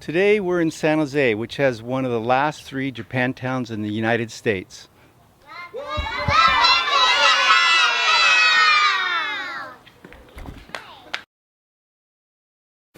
Today we're in San Jose, which has one of the last 3 Japantowns in the United States.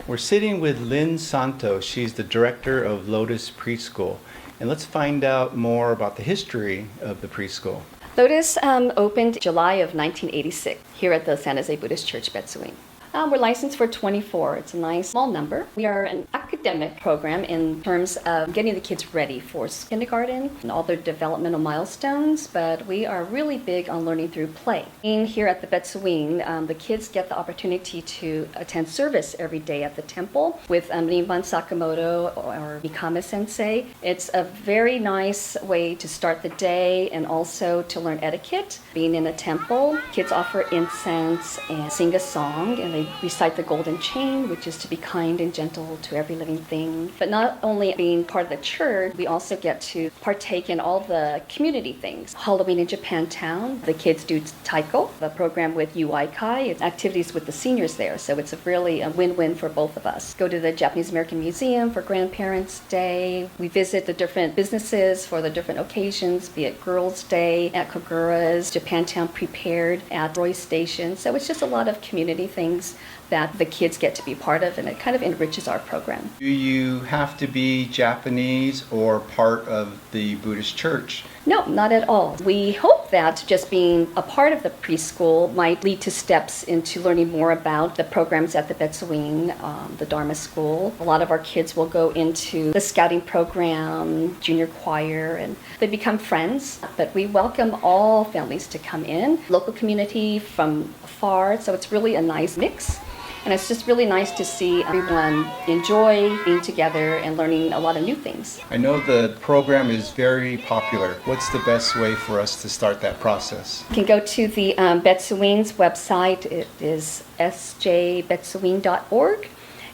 We're sitting with Lynn Santo. She's the director of Lotus Preschool. And let's find out more about the history of the preschool. Lotus opened July of 1986 here at the San Jose Buddhist Church, Betsuing. We're licensed for 24. It's a nice small number. We are an academic program in terms of getting the kids ready for kindergarten and all their developmental milestones, but we are really big on learning through play. Here at the Betsuing, the kids get the opportunity to attend service every day at the temple with Rinban Sakamoto or Mikame Sensei. It's a very nice way to start the day and also to learn etiquette. Being in a temple, kids offer incense and sing a song, and they recite the golden chain, which is to be kind and gentle to every living thing. But not only being part of the church, we also get to partake in all the community things. Halloween in Japantown, the kids do Taiko, a program with UIKAI. It's activities with the seniors there, so it's really a win-win for both of us. Go to the Japanese American Museum for Grandparents' Day. We visit the different businesses for the different occasions, be it Girls' Day at Kogura's, Japantown Prepared at Roy Station. So it's just a lot of community things that the kids get to be part of, and it kind of enriches our program. Do you have to be Japanese or part of the Buddhist church? No, not at all. We hope that just being a part of the preschool might lead to steps into learning more about the programs at the Betsuing, the Dharma school. A lot of our kids will go into the scouting program, junior choir, and they become friends. But we welcome all families to come in, local community from afar, so it's really a nice mix. And it's just really nice to see everyone enjoy being together and learning a lot of new things. I know the program is very popular. What's the best way for us to start that process? You can go to the Betsuing's website. It is sjbetsuing.org,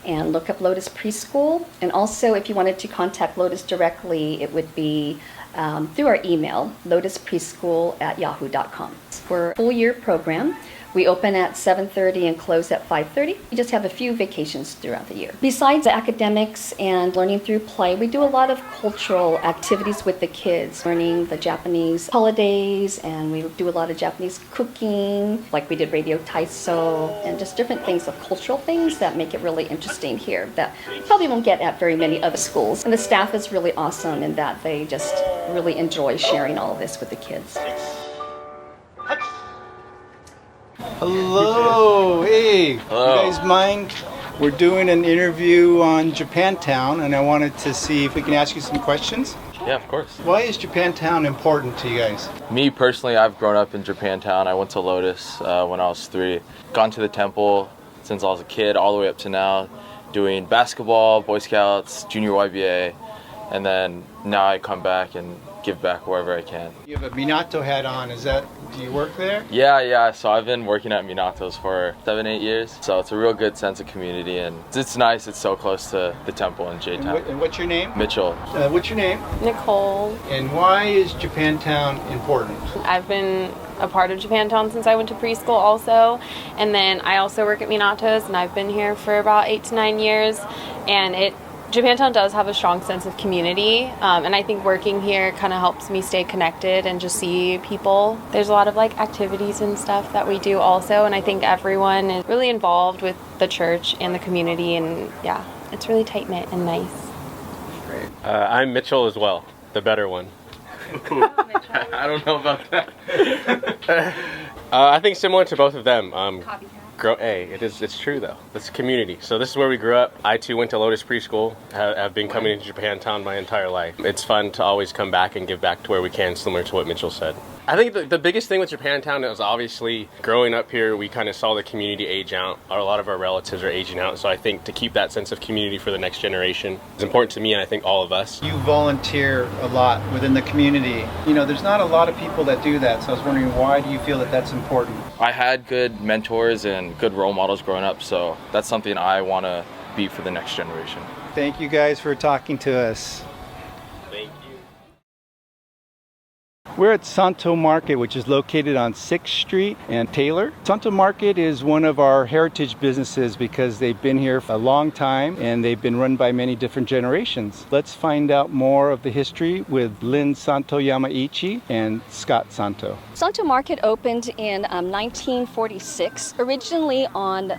and look up Lotus Preschool. And also, if you wanted to contact Lotus directly, it would be through our email, lotuspreschool@yahoo.com. We're a full-year program. We open at 7:30 and close at 5:30. We just have a few vacations throughout the year. Besides academics and learning through play, we do a lot of cultural activities with the kids, learning the Japanese holidays, and we do a lot of Japanese cooking, like we did radio taiso, and just different things of cultural things that make it really interesting here that you probably won't get at very many other schools. And the staff is really awesome in that they just really enjoy sharing all of this with the kids. Hello, hey. Hello. You guys mind? We're doing an interview on Japantown, and I wanted to see if we can ask you some questions. Yeah, of course. Why is Japantown important to you guys? Me personally, I've grown up in Japantown. I went to Lotus when I was 3. Gone to the temple since I was a kid all the way up to now, doing basketball, Boy Scouts, Junior YBA, and then now I come back and give back wherever I can. You have a Minato hat on. Do you work there? Yeah. So I've been working at Minato's for 7-8 years. So it's a real good sense of community, and it's nice. It's so close to the temple in J-Town. And what's your name? Mitchell. What's your name? Nicole. And why is Japantown important? I've been a part of Japantown since I went to preschool also, and then I also work at Minato's, and I've been here for about 8 to 9 years, and Japantown does have a strong sense of community, and I think working here kind of helps me stay connected and just see people. There's a lot of activities and stuff that we do also, and I think everyone is really involved with the church and the community, and yeah, it's really tight-knit and nice. Great. I'm Mitchell as well, the better one. I don't know about that. I think similar to both of them. It's true though. It's community. So this is where we grew up. I too went to Lotus Preschool. Have been coming to Japantown my entire life. It's fun to always come back and give back to where we can, similar to what Mitchell said. I think the biggest thing with Japantown is obviously growing up here, we kind of saw the community age out. A lot of our relatives are aging out, so I think to keep that sense of community for the next generation is important to me, and I think all of us. You volunteer a lot within the community. There's not a lot of people that do that, so I was wondering, why do you feel that that's important? I had good mentors and good role models growing up, so that's something I want to be for the next generation. Thank you guys for talking to us. Thank you. We're at Santo Market, which is located on 6th Street and Taylor. Santo Market is one of our heritage businesses because they've been here for a long time and they've been run by many different generations. Let's find out more of the history with Lynn Santo Yamaichi and Scott Santo. Santo Market opened in 1946, originally on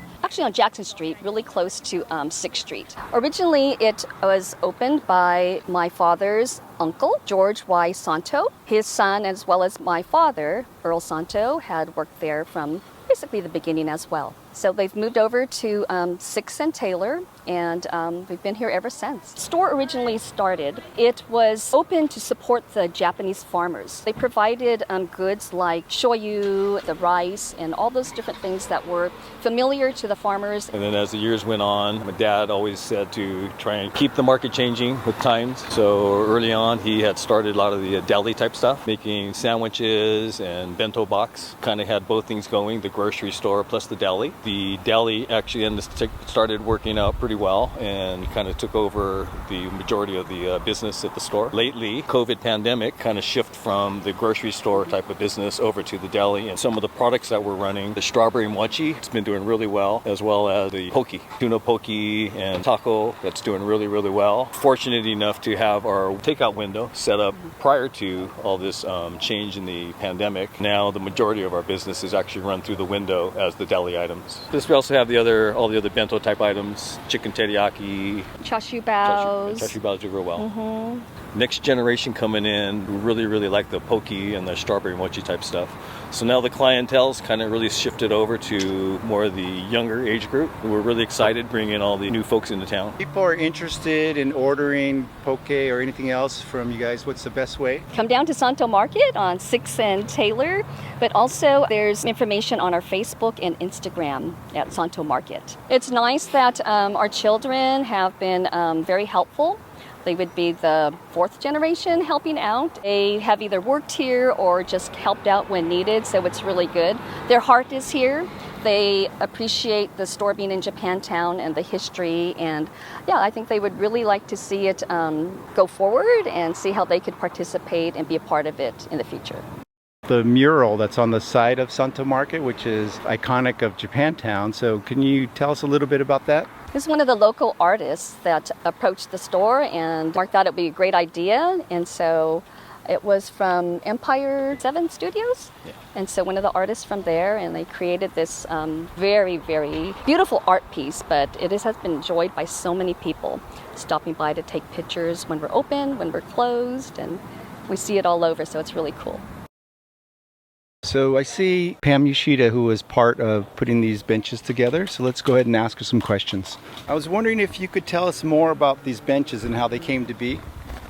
Jackson Street, really close to 6th Street. Originally, it was opened by my father's uncle, George Y. Santo. His son, as well as my father, Earl Santo, had worked there from basically the beginning as well. So they've moved over to 6th and Taylor, and we've been here ever since. The store originally started, it was open to support the Japanese farmers. They provided goods like shoyu, the rice, and all those different things that were familiar to the farmers. And then as the years went on, my dad always said to try and keep the market changing with times. So early on, he had started a lot of the deli type stuff, making sandwiches and bento box. Kind of had both things going, the grocery store plus the deli. The deli actually started working out pretty well and kind of took over the majority of the business at the store. Lately, COVID pandemic kind of shift from the grocery store type of business over to the deli, and some of the products that we're running, the strawberry mochi, it's been doing really well, as well as the poke, tuna poke and taco, that's doing really, really well. Fortunate enough to have our takeout window set up prior to all this change in the pandemic. Now the majority of our business is actually run through the window as the deli items. This we also have all the other bento type items, chicken teriyaki, Chashu baos. Chashu baos do real well. Next generation coming in who really, really like the poke and the strawberry mochi type stuff. So now the clientele's kind of really shifted over to more of the younger age group. We're really excited bringing all the new folks into town. People are interested in ordering poke or anything else from you guys. What's the best way? Come down to Santo Market on 6th and Taylor, but also there's information on our Facebook and Instagram at Santo Market. It's nice that our children have been very helpful. They would be the 4th generation helping out. They have either worked here or just helped out when needed, so it's really good. Their heart is here. They appreciate the store being in Japantown and the history, and yeah, I think they would really like to see it go forward and see how they could participate and be a part of it in the future. The mural that's on the side of Santo Market, which is iconic of Japantown, so can you tell us a little bit about that? This is one of the local artists that approached the store, and Mark thought it would be a great idea, and so it was from Empire 7 Studios. Yeah. And so one of the artists from there, and they created this very, very beautiful art piece, but it has been enjoyed by so many people stopping by to take pictures when we're open, when we're closed, and we see it all over, so it's really cool. So I see Pam Yoshida, who was part of putting these benches together. So let's go ahead and ask her some questions. I was wondering if you could tell us more about these benches and how they came to be.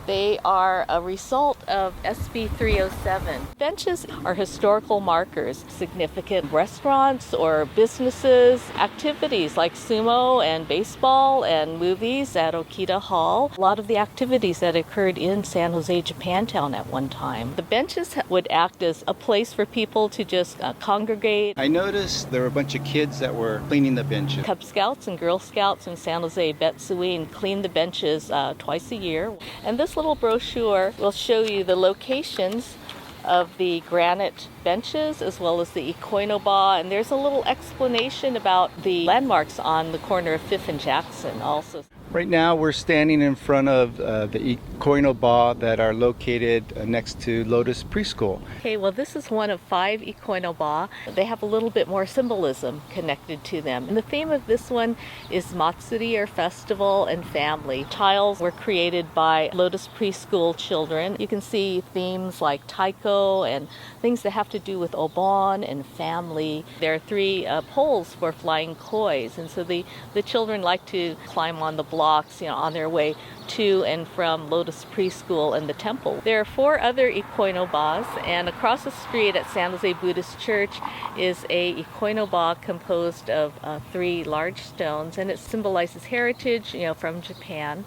They are a result of SB 307. Benches are historical markers, significant restaurants or businesses, activities like sumo and baseball and movies at Okita Hall. A lot of the activities that occurred in San Jose, Japantown at one time. The benches would act as a place for people to just congregate. I noticed there were a bunch of kids that were cleaning the benches. Cub Scouts and Girl Scouts in San Jose, Betsuin clean the benches twice a year. And this little brochure will show you the locations of the granite benches as well as the ikoinoba, and there's a little explanation about the landmarks on the corner of 5th and Jackson also. Right now we're standing in front of the ikoinoba that are located next to Lotus Preschool. Okay, well this is one of 5 ikoinoba. They have a little bit more symbolism connected to them. And the theme of this one is Matsuri, or festival, and family. Tiles were created by Lotus Preschool children. You can see themes like Taiko and things that have to do with Obon and family. There are 3 poles for flying kois, and so the children like to climb on the blocks, on their way to and from Lotus Preschool and the temple. There are 4 other ikoinobas, and across the street at San Jose Buddhist Church is a ikoinoba composed of 3 large stones, and it symbolizes heritage, from Japan.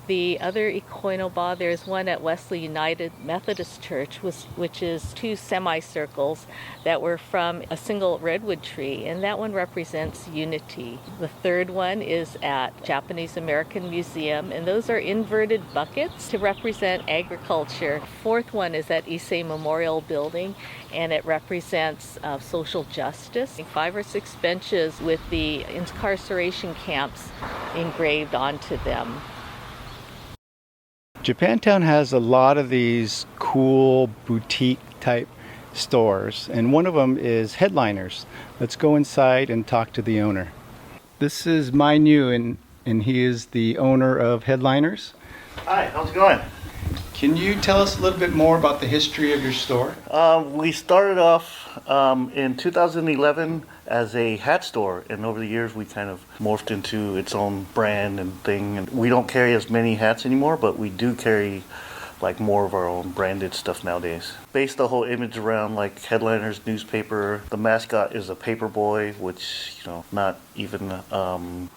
The other ikonoba, there's one at Wesley United Methodist Church, which is two semicircles that were from a single redwood tree, and that one represents unity. The third one is at Japanese American Museum, and those are inverted buckets to represent agriculture. Fourth one is at Issei Memorial Building, and it represents social justice. 5 or 6 benches with the incarceration camps engraved onto them. Japantown has a lot of these cool boutique type stores, and one of them is Headliners. Let's go inside and talk to the owner. This is Mai New, and he is the owner of Headliners. Hi, how's it going? Can you tell us a little bit more about the history of your store? We started off in 2011 as a hat store, and over the years we kind of morphed into its own brand and thing. And we don't carry as many hats anymore, but we do carry like more of our own branded stuff nowadays. Based the whole image around like Headliners newspaper. The mascot is a paper boy, which, you know, not even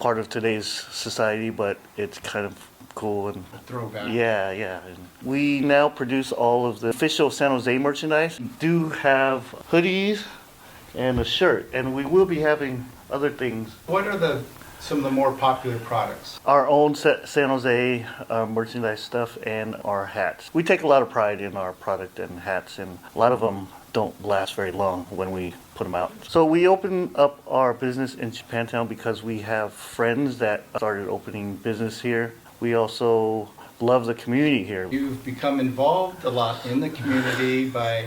part of today's society, but it's kind of cool and Throwback. yeah. And we now produce all of the official San Jose merchandise. We do have hoodies and a shirt, and we will be having other things. What are some of the more popular products? Our own San Jose merchandise stuff and our hats. We take a lot of pride in our product and hats, and a lot of them don't last very long when we put them out. So we opened up our business in Japantown because we have friends that started opening business here. We also love the community here. You've become involved a lot in the community by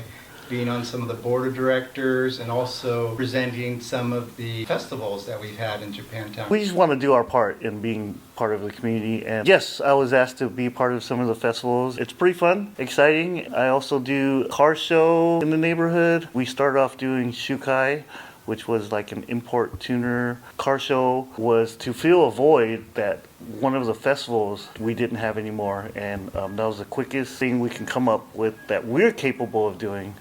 being on some of the board of directors and also presenting some of the festivals that we've had in Japantown. We just want to do our part in being part of the community. And yes, I was asked to be part of some of the festivals. It's pretty fun, exciting. I also do a car show in the neighborhood. We started off doing Shukai, which was like an import tuner car show, was to fill a void that one of the festivals we didn't have anymore, and that was the quickest thing we can come up with that we're capable of doing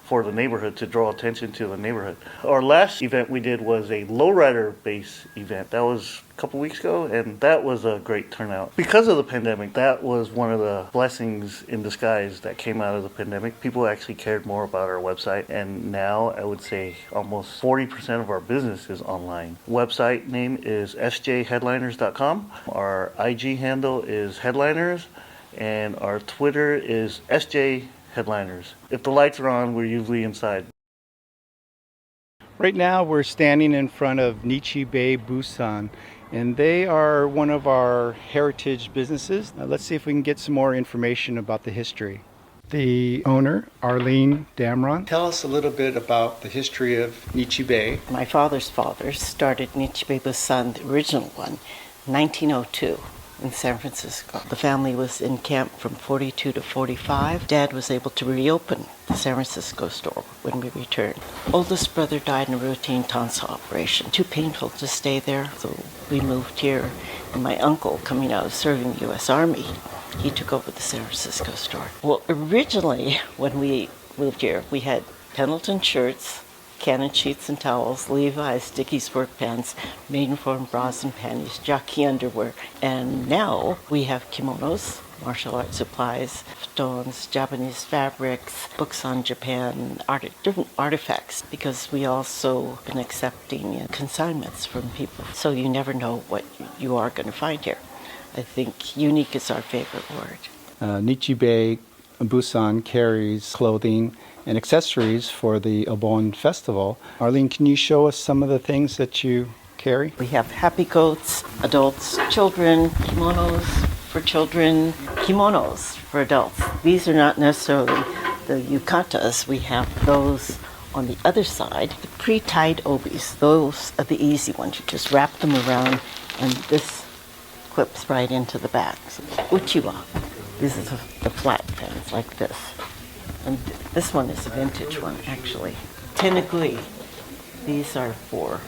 for the neighborhood to draw attention to the neighborhood. Our last event we did was a lowrider base event. That was a couple weeks ago, and that was a great turnout. Because of the pandemic, that was one of the blessings in disguise that came out of the pandemic. People actually cared more about our website, and now I would say almost 40% of our business is online. Website name is sjheadliners.com. Our IG handle is Headliners, and our Twitter is SJ Headliners. If the lights are on, we're usually inside. Right now we're standing in front of Nichi Bei Bussan, and they are one of our heritage businesses. Now let's see if we can get some more information about the history. The owner, Arlene Damron. Tell us a little bit about the history of Nichi Bei. My father's father started Nichi Bei Bussan, the original one, 1902 in San Francisco. The family was in camp from 42 to 45. Dad was able to reopen the San Francisco store when we returned. Oldest brother died in a routine tonsil operation. Too painful to stay there, so we moved here. And my uncle, coming out of serving the U.S. Army, he took over the San Francisco store. Well, originally, when we moved here, we had Pendleton shirts, Cannon sheets and towels, Levi's, Dickies work pants, Maidenform bras and panties, jockey underwear. And now we have kimonos, martial arts supplies, stones, Japanese fabrics, books on Japan, different artifacts, because we also been accepting consignments from people. So you never know what you are going to find here. I think unique is our favorite word. Nichi Bei Bussan carries clothing and accessories for the Obon festival. Arlene, can you show us some of the things that you carry? We have happy coats, adults, children, kimonos for children, kimonos for adults. These are not necessarily the yukatas. We have those on the other side. The pre-tied obis, those are the easy ones. You just wrap them around and this clips right into the back. So, uchiwa, these are the flat pins like this. And this one is a vintage one, actually. Tenugui, these are for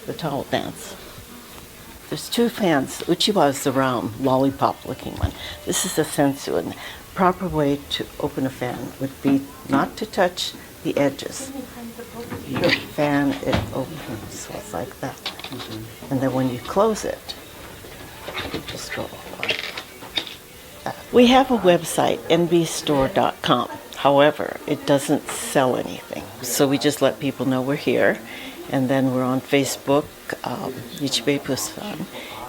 the towel dance. There's two fans. Uchiwa is the round, lollipop-looking one. This is a sensu, and the proper way to open a fan would be not to touch the edges. You fan it open, so it's like that. And then when you close it, you just go like that. We have a website, nbstore.com. However, it doesn't sell anything. So we just let people know we're here. And then we're on Facebook, Nichi Bei Bussan,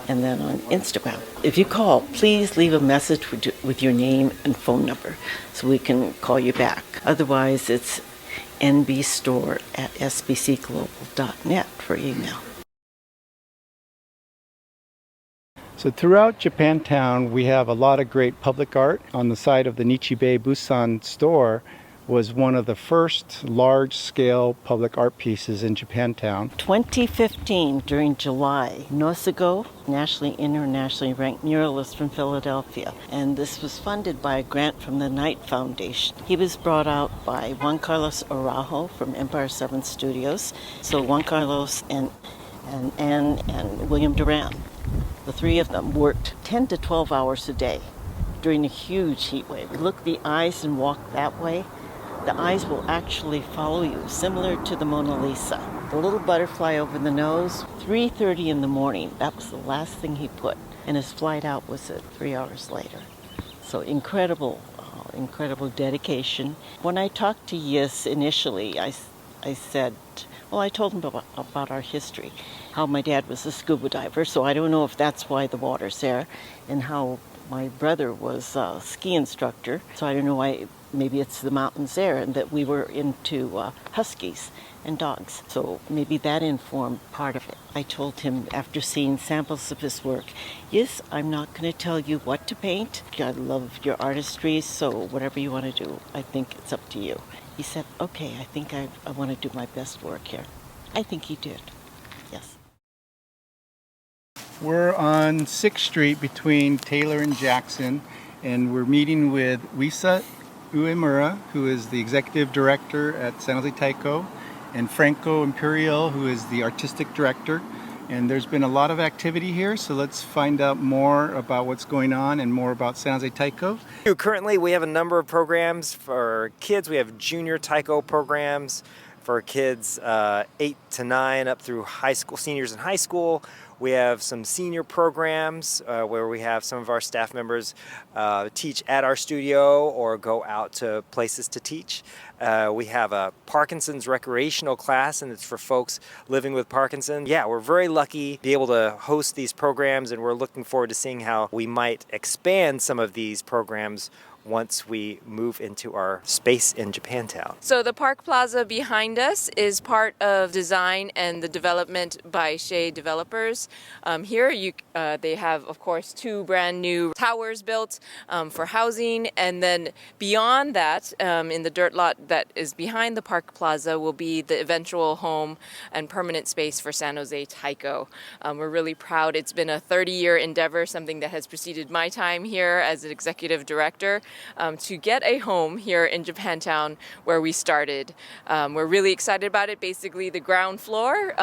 and then on Instagram. If you call, please leave a message with your name and phone number so we can call you back. Otherwise, it's nbstore@sbcglobal.net for email. So throughout Japantown, we have a lot of great public art. On the side of the Nichi Bei Bussan store was one of the first large-scale public art pieces in Japantown. 2015, during July, Nosego, nationally, internationally ranked muralist from Philadelphia. And this was funded by a grant from the Knight Foundation. He was brought out by Juan Carlos Araujo from Empire 7 Studios. So Juan Carlos and Anne and William Duran, the three of them worked 10 to 12 hours a day during a huge heat wave. Look at the eyes and walk that way. The eyes will actually follow you, similar to the Mona Lisa. The little butterfly over the nose, 3:30 in the morning, that was the last thing he put. And his flight out was at 3 hours later. So incredible dedication. When I talked to Yis initially, I said, well, I told him about our history, how my dad was a scuba diver, so I don't know if that's why the water's there, and how my brother was a ski instructor, so I don't know why, maybe it's the mountains there, and that we were into huskies and dogs. So maybe that informed part of it. I told him after seeing samples of his work, yes, I'm not going to tell you what to paint. I love your artistry, so whatever you want to do, I think it's up to you. He said, okay, I think I want to do my best work here. I think he did, yes. We're on 6th Street between Taylor and Jackson, and we're meeting with Wisa Uemura, who is the executive director at San Jose Taiko, and Franco Imperial, who is the artistic director. And there's been a lot of activity here, so let's find out more about what's going on and more about San Jose Taiko. Currently, we have a number of programs for kids. We have junior Taiko programs for kids 8 to 9 up through high school, seniors in high school. We have some senior programs where we have some of our staff members teach at our studio or go out to places to teach. We have a Parkinson's recreational class, and it's for folks living with Parkinson's. Yeah, we're very lucky to be able to host these programs, and we're looking forward to seeing how we might expand some of these programs once we move into our space in Japantown. So the Park Plaza behind us is part of design and the development by Shea Developers. Here they have, of course, 2 brand new towers built for housing, and then beyond that, in the dirt lot that is behind the Park Plaza will be the eventual home and permanent space for San Jose Taiko. We're really proud. It's been a 30-year endeavor, something that has preceded my time here as an executive director. To get a home here in Japantown where we started. We're really excited about it. Basically, the ground floor,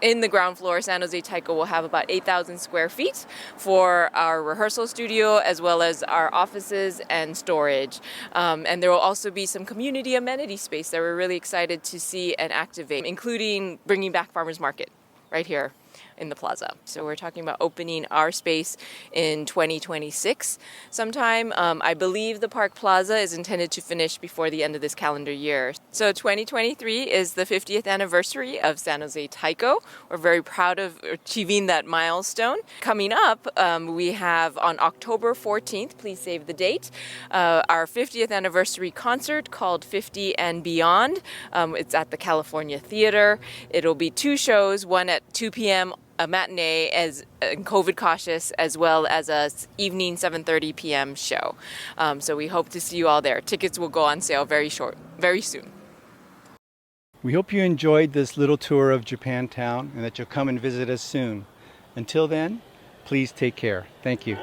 in the ground floor, San Jose Taiko will have about 8,000 square feet for our rehearsal studio as well as our offices and storage. And there will also be some community amenity space that we're really excited to see and activate, including bringing back Farmers Market right here in the plaza. So we're talking about opening our space in 2026 sometime. I believe the Park Plaza is intended to finish before the end of this calendar year. So 2023 is the 50th anniversary of San Jose Taiko. We're very proud of achieving that milestone. Coming up, we have on October 14th, please save the date, our 50th anniversary concert called 50 and Beyond. It's at the California Theater. It'll be 2 shows, one at 2 p.m. a matinee as COVID cautious, as well as a evening 7:30 p.m. show. So we hope to see you all there. Tickets will go on sale very soon. We hope you enjoyed this little tour of Japantown and that you'll come and visit us soon. Until then, please take care. Thank you.